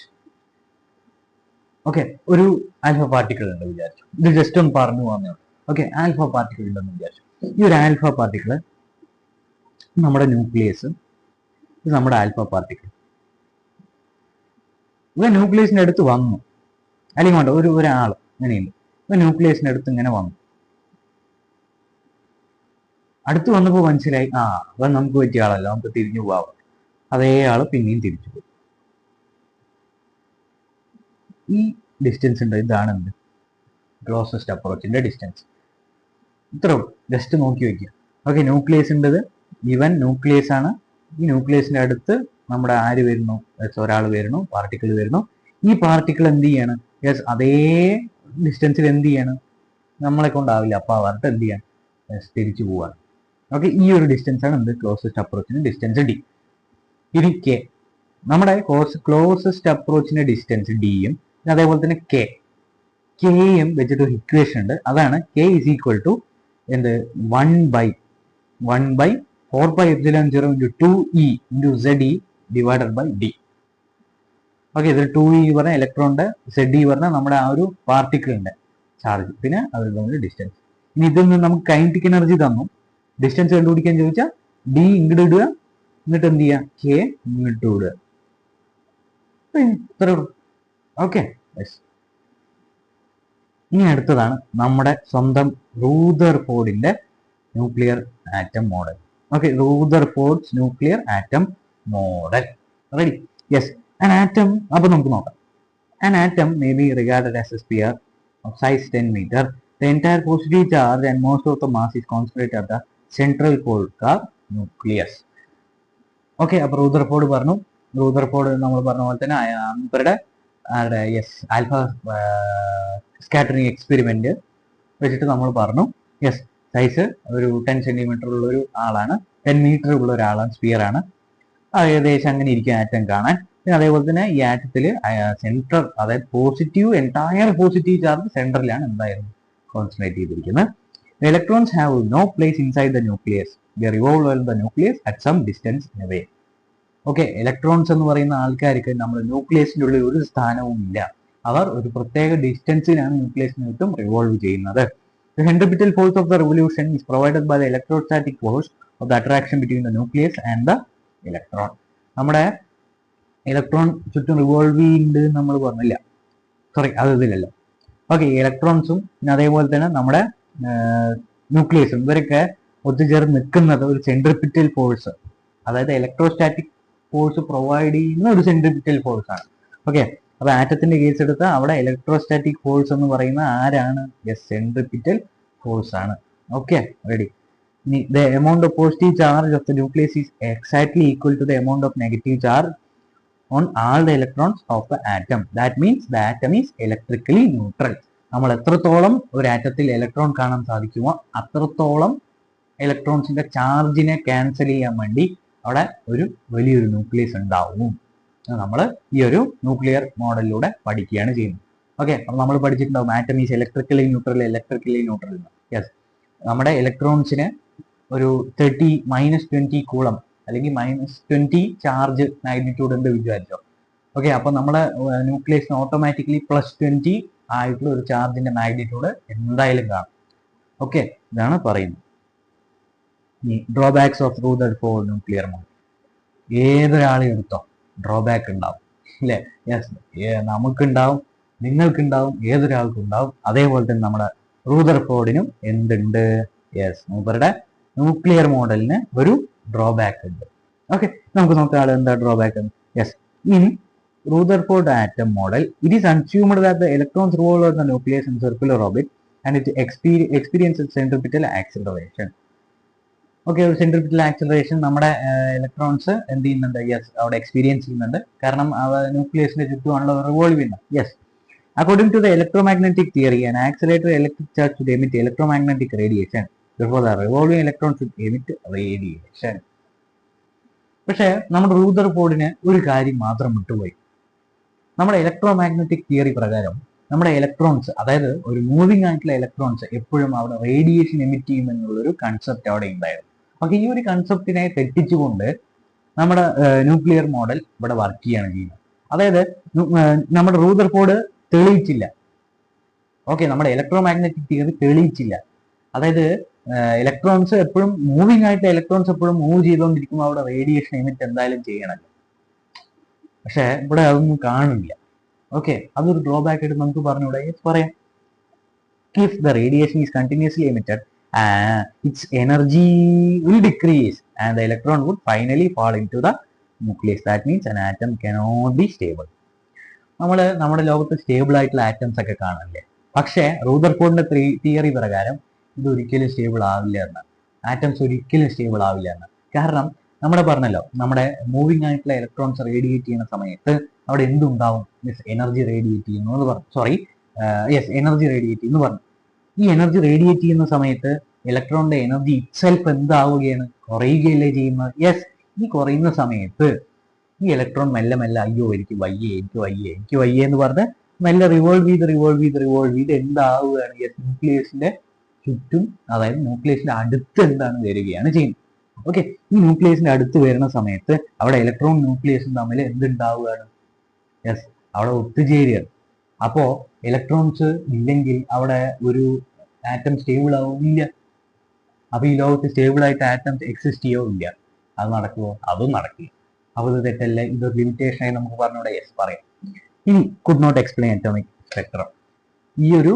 Okay, ഒരു ആൽഫ പാർട്ടിക്കിൾ ഉണ്ട് വിചാരിച്ചു. ഇത് ജസ്റ്റ് ഒന്ന് പറഞ്ഞു പോകുന്നേ. ഓക്കെ, ആൽഫ പാർട്ടിക്കിൾ ഉണ്ടെന്ന് വിചാരിച്ചു. ഈ ഒരു ആൽഫ പാർട്ടിക്കിൾ നമ്മുടെ ന്യൂക്ലിയസ്, ഇത് നമ്മുടെ ആൽഫ പാർട്ടിക്കിൾ. ഇവ ന്യൂക്ലിയസിന്റെ അടുത്ത് വന്നു, അല്ലെങ്കിൽ വേണ്ട ഒരാൾ ഇങ്ങനെയുണ്ട്, ഇവ ന്യൂക്ലിയസിന്റെ അടുത്ത് ഇങ്ങനെ വന്നു. അടുത്ത് വന്നപ്പോൾ മനസ്സിലായി, അവൻ നമുക്ക് പറ്റിയ ആളല്ല, നമുക്ക് തിരിഞ്ഞു പോവാം. അതേ ആള് പിന്നെയും തിരിച്ചു പോകും. ഈ ഡിസ്റ്റൻസ് ഉണ്ട്, ഇതാണ് എന്ത്? ക്ലോസസ്റ്റ് അപ്രോച്ചിന്റെ ഡിസ്റ്റൻസ്. ഇത്ര ജസ്റ്റ് നോക്കി വെക്കുക. ഓക്കെ, ന്യൂക്ലിയസ് ഉണ്ടത്, ഇവൻ ന്യൂക്ലിയസ് ആണ്. ഈ ന്യൂക്ലിയസിന്റെ അടുത്ത് നമ്മുടെ ആര് വരുന്നു? ഒരാൾ വരുന്നു, പാർട്ടിക്കിൾ വരുന്നു. ഈ പാർട്ടിക്കിൾ എന്ത് ചെയ്യാണ്? യെസ്, അതേ ഡിസ്റ്റൻസിൽ എന്ത് ചെയ്യാണ്? നമ്മളെ കൊണ്ടാവില്ല, അപ്പൊ അവർക്ക് എന്ത് ചെയ്യാൻ? തിരിച്ചു പോവാണ്. ഓക്കെ, ഈ ഒരു ഡിസ്റ്റൻസ് ആണ് എന്ത്? ക്ലോസസ്റ്റ് അപ്രോച്ചിന്റെ ഡിസ്റ്റൻസ് ഡി. ഇനി കെ, നമ്മുടെ ക്ലോസസ്റ്റ് അപ്രോച്ചിന്റെ ഡിസ്റ്റൻസ് ഡിയും അതേപോലെ തന്നെ കെയും വെച്ചിട്ട് ഒരു ഇക്വേഷൻ ഉണ്ട്. അതാണ് കെ ഇസ് ഈക്വൽ ടു എന്ത്? 1/4πε0 × 2e × ZE divided by D. Okay, ഇതിൽ 2e പറഞ്ഞ ഇലക്ട്രോണിന്റെ, ZE പറഞ്ഞ നമ്മുടെ ആ ഒരു പാർട്ടിക്കിളിന്റെ ചാർജ്, പിന്നെ അവർ തമ്മിൽ ഡിസ്റ്റൻസ്. ഇനി ഇതിൽ നിന്ന് നമുക്ക് കൈനറ്റിക് എനർജി തന്നു. ഡിസ്റ്റൻസ് കണ്ടുപിടിക്കാൻ ചോദിച്ചാൽ ഡി ഇങ്ങോട്ട് ഇടുക, എന്നിട്ട് എന്ത് ചെയ്യുക? കെ ഇങ്ങോട്ട് ഇടുക. ഇത്രേ ഉള്ളൂ. ഓക്കെ, ഇനി അടുത്തതാണ് നമ്മുടെ സ്വന്തം റൂദർഫോർഡിന്റെ nuclear atom model. Okay, Rutherford's nuclear atom model. Ready? Yes, an atom. അപ്പൊ നമുക്ക് നോക്കാം. An atom may be regarded as a sphere of size 10 meter. The entire positive charge and most of the mass is concentrated at the central core of nucleus. Okay, അപ്പൊ Rutherford പറഞ്ഞു. Rutherford നമ്മൾ പറഞ്ഞ പോലെ തന്നെ ഇവരുടെ yes alpha scattering experiment വെച്ചിട്ട് നമ്മൾ പറഞ്ഞു. യെസ്, സൈസ് ഒരു 10 സെന്റിമീറ്റർ ഉള്ള ഒരു ആളാണ്, 10 മീറ്റർ ഉള്ള ഒരാളാണ്, സ്പിയർ ആണ്. ഏകദേശം അങ്ങനെ ഇരിക്കും ആറ്റം കാണാൻ. പിന്നെ അതേപോലെ തന്നെ ഈ ആറ്റത്തിൽ സെൻട്രൽ, അതായത് പോസിറ്റീവ്, എൻറ്റയർ പോസിറ്റീവ് ചാർജ് സെൻട്രലാണ് എന്തായിരുന്നു കോൺസെൻട്രേറ്റ് ചെയ്തിരിക്കുന്നത്. Electrons have no place inside the nucleus. They revolve around the nucleus at some distance away. Okay, electrons എന്ന് പറയുന്ന ആൾക്കാർക്ക് നമ്മുടെ ന്യൂക്ലിയസിന്റെ ഉള്ളിൽ ഒരു സ്ഥാനവും ഇല്ല. അവർ ഒരു പ്രത്യേക ഡിസ്റ്റൻസിലാണ് ന്യൂക്ലിയസിന് ചുറ്റും റിവോൾവ് ചെയ്യുന്നത്. The centripetal force of the revolution is provided by the electrostatic force of the attraction between the nucleus and the electron. നമ്മുടെ ഇലക്ട്രോൺ ചുറ്റും റിവോൾവ് ചെയ്യുന്നുണ്ട് നമ്മൾ പറഞ്ഞില്ല, സോറി, അത് ഇതിലല്ല. ഓക്കെ, ഇലക്ട്രോൺസും പിന്നെ അതേപോലെ തന്നെ നമ്മുടെ ന്യൂക്ലിയസും ഇവരൊക്കെ ഒത്തുചേർന്ന് നിൽക്കുന്നത് ഒരു സെൻട്രിപിറ്റൽ ഫോഴ്സ്, അതായത് ഇലക്ട്രോസ്റ്റാറ്റിക് ഫോഴ്സ് പ്രൊവൈഡ് ചെയ്യുന്ന ഒരു സെൻട്രിപിറ്റൽ ഫോഴ്സ് ആണ്. ഓക്കെ, അപ്പൊ ആറ്റത്തിന്റെ കേസ് എടുത്താൽ അവിടെ ഇലക്ട്രോസ്റ്റാറ്റിക് ഫോഴ്സ് എന്ന് പറയുന്ന ആരാണ്? യെസ്, സെൻട്രിപിറ്റൽ ഫോഴ്സ് ആണ്. Okay, ready. The amount of positive charge of the nucleus is exactly equal to the amount of negative charge on all the electrons of the atom. That means the atom is electrically neutral. നമ്മൾ എത്രത്തോളം ഒരു ആറ്റത്തിൽ electron കാണാൻ സാധിക്കുമോ അത്രത്തോളം ഇലക്ട്രോൺസിന്റെ ചാർജിനെ cancel ചെയ്യാൻ വേണ്ടി അവിടെ ഒരു വലിയൊരു ന്യൂക്ലിയസ് ഉണ്ടാവും. നമ്മൾ ഈ ഒരു ന്യൂക്ലിയർ മോഡലിലൂടെ പഠിക്കുകയാണ് ചെയ്യുന്നത്. ഓക്കെ, അപ്പൊ നമ്മൾ പഠിച്ചിട്ടുണ്ടാവും atom is electrically neutral. Yes, നമ്മുടെ ഇലക്ട്രോൺസിന് ഒരു -20 കൂളം അല്ലെങ്കിൽ -20 ചാർജ് മാഗ്നിറ്റ്യൂഡ് ഉണ്ട് വിചാരിച്ചോ. ഓക്കെ, അപ്പൊ നമ്മുടെ ന്യൂക്ലിയസിന് ഓട്ടോമാറ്റിക്കലി +20 ആയിട്ടുള്ള ഒരു ചാർജിന്റെ മാഗ്നിറ്റ്യൂഡ് എന്തായാലും കാണും. ഓക്കെ, ഇതാണ് പറയുന്നത്. Drawbacks of Rutherford nuclear model. ഏതൊരാളെ എടുത്തോ ഡ്രോബാക്ക് ഉണ്ടാവും, അല്ലേ? യെസ്, നമുക്കുണ്ടാവും, നിങ്ങൾക്കുണ്ടാവും, ഏതൊരാൾക്കും ഉണ്ടാവും. അതേപോലെ തന്നെ നമ്മുടെ റൂദർഫോർഡിനും എന്തുണ്ട്? യെസ്, മൂപ്പരുടെ ന്യൂക്ലിയർ മോഡലിന് ഒരു ഡ്രോബാക്ക് ഉണ്ട്. ഓക്കെ, നമുക്ക് നോക്കാം എന്താ drawback. Yes, in Rutherford atom model, it is assumed that the electrons revolve around the nucleus in circular orbit and it experiences centripetal acceleration. Okay, centripetal acceleration നമ്മുടെ electrons എന്ത് ചെയ്യുന്നുണ്ട്? Yes, അവിടെ experience ചെയ്യുന്നുണ്ട്. കാരണം ന്യൂക്ലിയസിന്റെ ചുറ്റുമാണല്ലോ revolve ചെയ്യുന്നത്. Yes, according to the electromagnetic theory, an accelerated electric charge should emit electromagnetic radiation. Therefore, the revolving electron should emit radiation. പക്ഷേ നമ്മുടെ റൂദർഫോർഡിന് ഒരു കാര്യം മാത്രം വിട്ടുപോയി. നമ്മുടെ ഇലക്ട്രോമാഗ്നറ്റിക് തിയറി പ്രകാരം നമ്മുടെ ഇലക്ട്രോൺസ്, അതായത് ഒരു മൂവിങ് ആയിട്ടുള്ള ഇലക്ട്രോൺസ് എപ്പോഴും അവിടെ റേഡിയേഷൻ എമിറ്റ് ചെയ്യും എന്നുള്ളൊരു കൺസെപ്റ്റ് അവിടെ ഉണ്ടായിരുന്നു. പക്ഷെ ഈ ഒരു കൺസെപ്റ്റിനെ തെറ്റിച്ചുകൊണ്ട് നമ്മുടെ ന്യൂക്ലിയർ മോഡൽ ഇവിടെ വർക്ക് ചെയ്യാണ് ചെയ്യുന്നത്. അതായത് നമ്മുടെ റൂദർഫോർഡ് തെളിയിച്ചില്ല. ഓക്കെ, നമ്മുടെ ഇലക്ട്രോമാഗ്നറ്റിക് തിയറി തെളിയിച്ചില്ല. അതായത് ഇലക്ട്രോൺസ് എപ്പോഴും മൂവിങ് ആയിട്ട് ഇലക്ട്രോൺസ് എപ്പോഴും മൂവ് ചെയ്തുകൊണ്ടിരിക്കുമ്പോൾ അവിടെ റേഡിയേഷൻ എമിറ്റ് എന്തായാലും ചെയ്യണമല്ലോ. പക്ഷെ ഇവിടെ അതൊന്നും കാണില്ല. ഓക്കെ, അതൊരു ഡ്രോബാക്ക് ആയിട്ട് നമുക്ക് പറഞ്ഞൂടെ? പറയാം. If the radiation is continuously emitted its energy will decrease and the electron would finally fall into the nucleus. That means an atom cannot be stable. നമ്മുടെ ലോകത്ത് സ്റ്റേബിൾ ആയിട്ടുള്ള ആറ്റംസ് ഒക്കെ കാണാനില്ലേ? പക്ഷേ റൂദർഫോർഡിന്റെ തിയറി പ്രകാരം ഇത് ഒരിക്കലും സ്റ്റേബിൾ ആവില്ല എന്നാണ്. ആറ്റംസ് ഒരിക്കലും സ്റ്റേബിൾ ആവില്ല എന്നാണ്. കാരണം നമ്മുടെ പറഞ്ഞല്ലോ, നമ്മുടെ മൂവിങ് ആയിട്ടുള്ള ഇലക്ട്രോൺസ് റേഡിയേറ്റ് ചെയ്യുന്ന സമയത്ത് അവിടെ എന്തുണ്ടാവും? എനർജി റേഡിയേറ്റ് ചെയ്യുന്നു എന്ന് പറഞ്ഞു. സോറി, യെസ്, എനർജി റേഡിയേറ്റ് ചെയ്യുന്നു പറഞ്ഞു. ഈ എനർജി റേഡിയേറ്റ് ചെയ്യുന്ന സമയത്ത് ഇലക്ട്രോണിന്റെ എനർജി ഇറ്റ്സെൽഫ് എന്താവുകയാണ്? കുറയുകയല്ലേ ചെയ്യുന്നത്? യെസ്, ഈ കുറയുന്ന സമയത്ത് ഈ ഇലക്ട്രോൺ മെല്ലെ മെല്ലെ അയ്യോ എനിക്ക് വയ്യേ എന്ന് പറഞ്ഞ് മെല്ലെ റിവോൾവ് ചെയ്ത് എന്താവുകയാണ്? യെസ്, ന്യൂക്ലിയസിന്റെ ചുറ്റും, അതായത് ന്യൂക്ലിയസിന്റെ അടുത്ത് എന്താണ് വരികയാണ് ചെയ്യുന്നത്. ഓക്കെ, ഈ ന്യൂക്ലിയസിന്റെ അടുത്ത് വരുന്ന സമയത്ത് അവിടെ ഇലക്ട്രോൺ ന്യൂക്ലിയസും തമ്മിൽ എന്തുണ്ടാവുകയാണ്? യെസ്, അവിടെ ഒത്തുചേരുകയാണ്. അപ്പോ ഇലക്ട്രോൺസ് ഇല്ലെങ്കിൽ അവിടെ ഒരു ആറ്റം സ്റ്റേബിൾ ആവില്ല. അപ്പൊ ഈ ലോകത്ത് സ്റ്റേബിൾ ആയിട്ട് ആറ്റംസ് എക്സിസ്റ്റ് ചെയ്യോ? ഇല്ല. അത് നടക്കുമോ? അതും നടക്കില്ല. അപ്പൊ ഇത് തെറ്റല്ലേ? ഇതൊരു ലിമിറ്റേഷൻ ആയി നമുക്ക് പറഞ്ഞൂടെ? യെസ്, പറയാം. ഇനി could not explain atomic spectrum. ഈ ഒരു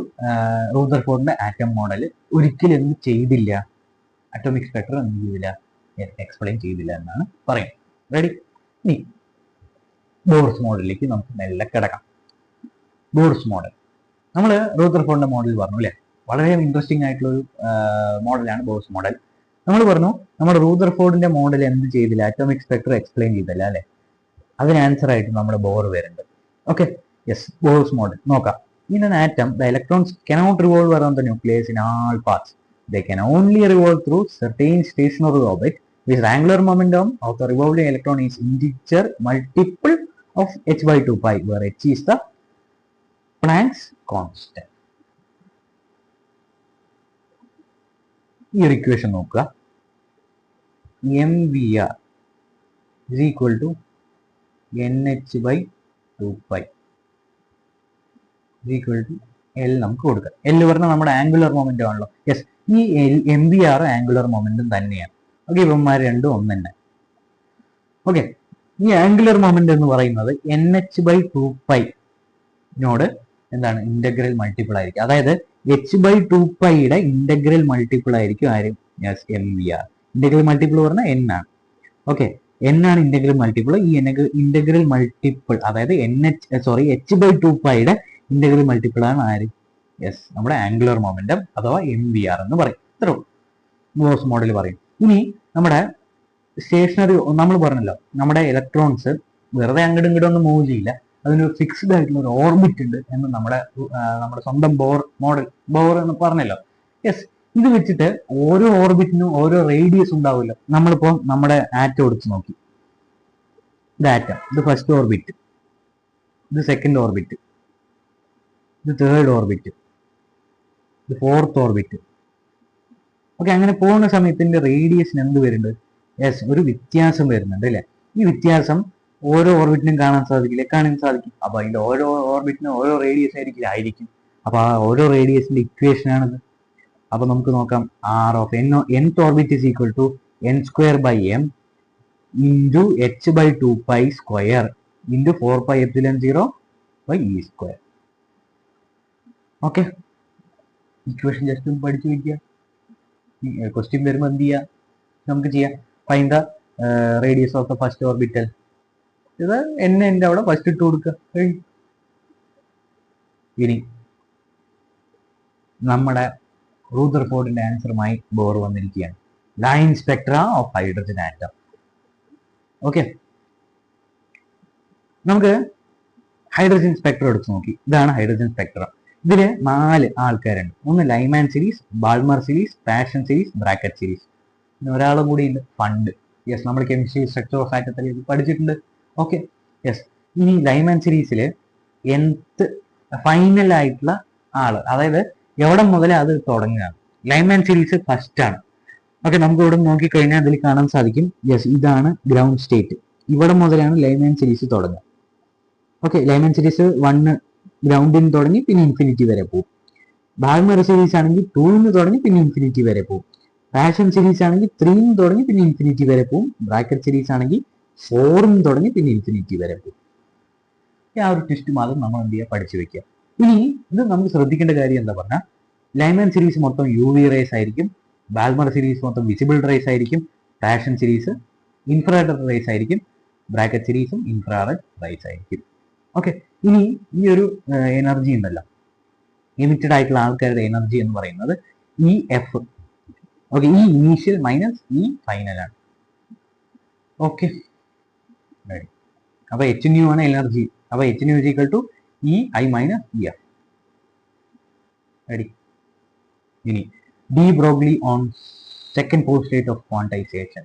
റൂദർഫോർഡിന്റെ ആറ്റം മോഡൽ ഒരിക്കലും എന്ത് ചെയ്തില്ല? അറ്റോമിക് സ്പെക്ട്രം എന്ത് ചെയ്തില്ല? എക്സ്പ്ലെയിൻ ചെയ്തില്ല എന്നാണ് പറയുന്നത്. റെഡി? ഇനി ബോർസ് മോഡലിലേക്ക് നമുക്ക് മെല്ലെ കിടക്കാം. ബോർസ് മോഡൽ, നമ്മൾ റൂദർഫോർഡിന്റെ മോഡൽ പറഞ്ഞു അല്ലേ? വളരെ ഇൻട്രസ്റ്റിംഗ് ആയിട്ടുള്ള ഒരു മോഡലാണ് ബോർസ് മോഡൽ. നമ്മൾ പറഞ്ഞു നമ്മുടെ റൂദർഫോർഡിന്റെ മോഡൽ എന്ത് ചെയ്തില്ല? അറ്റോമിക് സ്പെക്ട്രം എക്സ്പ്ലെയിൻ ചെയ്തില്ല അല്ലെ? അതിന് ആൻസർ ആയിട്ട് നമ്മുടെ ബോർ വരുന്നുണ്ട്. ഓക്കെ, യെസ്, ബോർസ് മോഡൽ നോക്കാം. In an atom, the electrons cannot revolve around the nucleus in all paths. They can only revolve through certain stationary orbit, which the angular momentum of the revolving electron is integer multiple of h/2 pi, where h is the Planck's constant. ഈ ഒരു equation നോക്കുക. mvr is equal to nh/2 pi equal to L നമുക്ക് കൊടുക്കാം. L പറഞ്ഞാൽ നമ്മുടെ angular momentum ആണല്ലോ. Yes, ഈ M V R angular momentum തന്നെയാണ്. ഓക്കെ, ഇവന്മാർ രണ്ടും ഒന്ന് തന്നെ. ഓക്കെ, ഈ ആംഗുലർ മൊമെന്റം എന്ന് പറയുന്നത് nh/2 പൈ നോട് എന്താണ്? ഇന്റഗ്രൽ മൾട്ടിപ്പിൾ ആയിരിക്കും. അതായത് h/2 പൈയുടെ ഇന്റഗ്രൽ മൾട്ടിപ്പിൾ ആയിരിക്കും ആരും? Yes, M V R. Integral multiple പറഞ്ഞാൽ n ആണ്. ഓക്കെ, n ആണ് ഇന്റഗ്രൽ മൾട്ടിപ്പിൾ. ഈ ഇന്റഗ്രൽ മൾട്ടിപ്പിൾ അതായത് h/2 പൈയുടെ ഇന്റഗ്രൽ മൾട്ടിപ്പിൾ ആണ് ആര്? യെസ്, നമ്മുടെ ആംഗുലർ മൊമെന്റം അഥവാ MVR എന്ന് പറയും. ഇത്രയും ഗോസ് മോഡൽ പറയും. ഇനി നമ്മുടെ സ്റ്റേഷനറി നമ്മൾ പറഞ്ഞല്ലോ, നമ്മുടെ ഇലക്ട്രോൺസ് വെറുതെ അങ്ങോട്ടും ഇങ്ങോട്ടും ഒന്നും മൂവ് ചെയ്യില്ല. അതിനൊരു ഫിക്സ്ഡ് ആയിട്ടുള്ള ഒരു ഓർബിറ്റ് ഉണ്ട് എന്ന് നമ്മുടെ സ്വന്തം ബോർ എന്ന് പറഞ്ഞല്ലോ. യെസ്, ഇത് വെച്ചിട്ട് ഓരോ ഓർബിറ്റിനും ഓരോ റേഡിയസ് ഉണ്ടാവില്ല. നമ്മളിപ്പോ നമ്മുടെ ആറ്റം എടുത്ത് നോക്കി, ഇത് ആറ്റം, ഇത് ഫസ്റ്റ് ഓർബിറ്റ്, ഇത് സെക്കൻഡ് ഓർബിറ്റ്, ഇത് തേർഡ് ഓർബിറ്റ്, ഇത് ഫോർത്ത് ഓർബിറ്റ്. ഓക്കെ, അങ്ങനെ പോകുന്ന സമയത്തിന്റെ റേഡിയസിന് എന്ത് വരുന്നുണ്ട്? യെസ്, ഒരു വ്യത്യാസം വരുന്നുണ്ട് അല്ലെ? ഈ വ്യത്യാസം ഓരോ ഓർബിറ്റിനും കാണാൻ സാധിക്കും. അപ്പൊ അതിന്റെ ഓരോ ഓർബിറ്റിനും ഓരോ റേഡിയസ് ആയിരിക്കും. അപ്പൊ ആ ഓരോ റേഡിയസിന്റെ ഇക്വേഷൻ ആണിത്. അപ്പൊ നമുക്ക് നോക്കാം. R of nth orbit is equal to n² m into h/2π square into 4πε0/e². Okay, equation just ഒന്ന് പഠിച്ചു വയ്ക്കുക. ക്വസ്റ്റ്യൻ വരുമ്പോൾ എന്ത് ചെയ്യുക, നമുക്ക് ചെയ്യാം. Find the radius of the first orbital. ഇത് എന്നെ എൻ്റെ അവിടെ ഫസ്റ്റ് ഇട്ട് കൊടുക്കുക. ഇനി നമ്മുടെ റൂദർഫോർഡിന്റെ ആൻസറുമായി ബോർ വന്നിരിക്കുകയാണ്. Line spectra of hydrogen atom. Okay, നമുക്ക് ഹൈഡ്രജൻ സ്പെക്ട്രം എടുത്ത് നോക്കി. ഇതാണ് ഹൈഡ്രജൻ സ്പെക്ട്രം. ഇതില് 4 ആൾക്കാരുണ്ട്. ഒന്ന് Lyman series, Balmer series, passion series, bracket series. പിന്നെ ഒരാളും കൂടി ഉണ്ട്, ഫണ്ട്. യെസ്, നമ്മൾ കെമിസ്ട്രി സ്ട്രക്ചർ ഓഫ് ആറ്റത്തിൽ പഠിച്ചിട്ടുണ്ട്. Okay, yes. ഇനി ലൈമാൻ സീരീസില് nth ഫൈനൽ ആയിട്ടുള്ള ആള്, അതായത് എവിടെ മുതലേ അത് തുടങ്ങുകയാണ്. ലൈമാൻ സീരീസ് ഫസ്റ്റ് ആണ്. ഓക്കെ, നമുക്ക് ഇവിടെ നോക്കിക്കഴിഞ്ഞാൽ അതിൽ കാണാൻ സാധിക്കും. യെസ്, ഇതാണ് ഗ്രൗണ്ട് സ്റ്റേറ്റ്. ഇവിടെ മുതലാണ് ലൈമാൻ സീരീസ് തുടങ്ങുക. ഓക്കെ, ലൈമാൻ സീരീസ് 1 ഗ്രൗണ്ടിൽ നിന്ന് തുടങ്ങി പിന്നെ ഇൻഫിനിറ്റി വരെ പോകും. ബാൾമർ സീരീസ് ആണെങ്കിൽ 2 തുടങ്ങി പിന്നെ ഇൻഫിനിറ്റി വരെ പോകും. പാഷൻ സീരീസ് ആണെങ്കിൽ 3 തുടങ്ങി പിന്നെ ഇൻഫിനിറ്റി വരെ പോകും. ബ്രാക്കറ്റ് സീരീസ് ആണെങ്കിൽ 4 തുടങ്ങി പിന്നെ ഇൻഫിനിറ്റി വരെ പോകും. ആ ഒരു ട്വിസ്റ്റ് മാത്രം നമ്മൾ എന്ത് ചെയ്യുക, പഠിച്ചു വെക്കുക. ഇനി ഇത് നമുക്ക് ശ്രദ്ധിക്കേണ്ട കാര്യം എന്താ പറഞ്ഞാൽ, ലൈമാൻ സീരീസ് മൊത്തം UV റേസ് ആയിരിക്കും, ബാൽമർ സീരീസ് മൊത്തം വിസിബിൾ റേസ് ആയിരിക്കും, പാഷൻ സീരീസ് ഇൻഫ്രാറെഡ് റേസ് ആയിരിക്കും, ബ്രാക്കറ്റ് സീരീസും ഇൻഫ്രാറെഡ് റേസ് ആയിരിക്കും. ഓക്കെ, ഇനി ഈ ഒരു എനർജി ഉണ്ടല്ലോ, എമിറ്റഡ് ആയിട്ടുള്ള ആൾക്കാരുടെ എനർജി എന്ന് പറയുന്നത് EF. ഓക്കെ, ഈ ഇനീഷ്യൽ മൈനസ് ഈ ഫൈനൽ ആണ്. ഓക്കെ, അപ്പൊ Hnu ആണ് എനർജി. അപ്പൊ Hnu is equal to EI minus EF. Ready? ഇനി de Broglie on second postulate of quantization.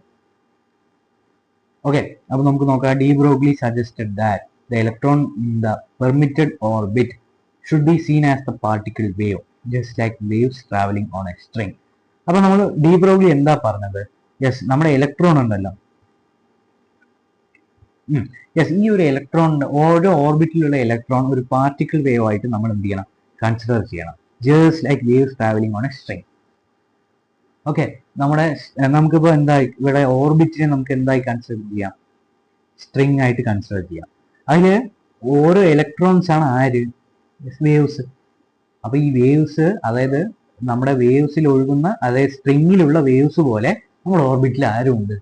Okay, അപ്പൊ നമുക്ക് നോക്കാം. De Broglie suggested that the electron in the permitted orbit should be seen as the particle wave, just like waves traveling on a string. അപ്പൊ നമ്മൾ D Broglie എന്താ പറഞ്ഞത്? Yes, നമ്മുടെ electron ഉണ്ടല്ലോ. Yes, ഈ ഒരു ഇലക്ട്രോണിന്റെ ഓരോ ഓർബിറ്റിലുള്ള ഇലക്ട്രോൺ ഒരു പാർട്ടിക്കിൾ വേവ് ആയിട്ട് നമ്മൾ എന്ത് ചെയ്യണം, കൺസിഡർ ചെയ്യണം. Just like waves travelling on A string. Okay, നമുക്കിപ്പോ എന്തായി ഇവിടെ ഓർബിറ്റിനെ നമുക്ക് എന്തായി കൺസിഡർ ചെയ്യാം? സ്ട്രിങ് ആയിട്ട് കൺസിഡർ ചെയ്യാം. അതില് ഓരോ ഇലക്ട്രോൺസ് ആണ് ആര്? വേവ്സ്. അപ്പൊ ഈ വേവ്സ്, അതായത് നമ്മുടെ വേവ്സിൽ ഒഴുകുന്ന, അതായത് സ്ട്രിങ്ങിലുള്ള വേവ്സ് പോലെ നമ്മുടെ ഓർബിറ്റിൽ ആരും ഉണ്ട്?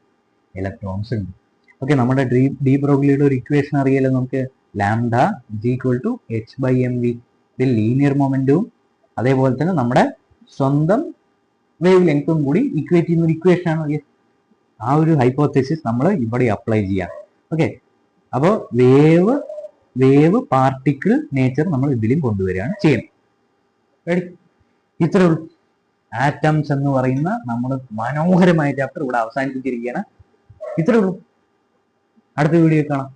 ഇലക്ട്രോൺസ് ഉണ്ട്. ഓക്കെ, നമ്മുടെ ഡി ബ്രോഗ്ലിയുടെ ഒരു ഇക്വേഷൻ അറിയാലോ നമുക്ക്. Lambda is equal to h/mv. ഇതിൽ ലീനിയർ മൊമെന്റും അതേപോലെ തന്നെ നമ്മുടെ സ്വന്തം വേവ് ലെങ്ത്തും കൂടി ഇക്വേറ്റ് ചെയ്യുന്ന ഒരു ഇക്വേഷൻ ആണ്. ആ ഒരു ഹൈപ്പോത്തസിസ് നമ്മൾ ഇവിടെ അപ്ലൈ ചെയ്യാം. ഓക്കെ, അപ്പോൾ വേവ് പാർട്ടിക്കിൾ നേച്ചർ നമ്മൾ ഇതിലും കൊണ്ടുവരികയാണ് ചെയ്യുന്നത്. റെഡി? ഇത്രേ ഉള്ളൂ. ആറ്റംസ് എന്ന് പറയുന്ന നമ്മൾ മനോഹരമായ ചാപ്റ്റർ ഇവിടെ അവസാനിപ്പിച്ചിരിക്കുകയാണ്. ഇത്രേ ഉള്ളൂ. അടുത്ത വീഡിയോ കാണാം.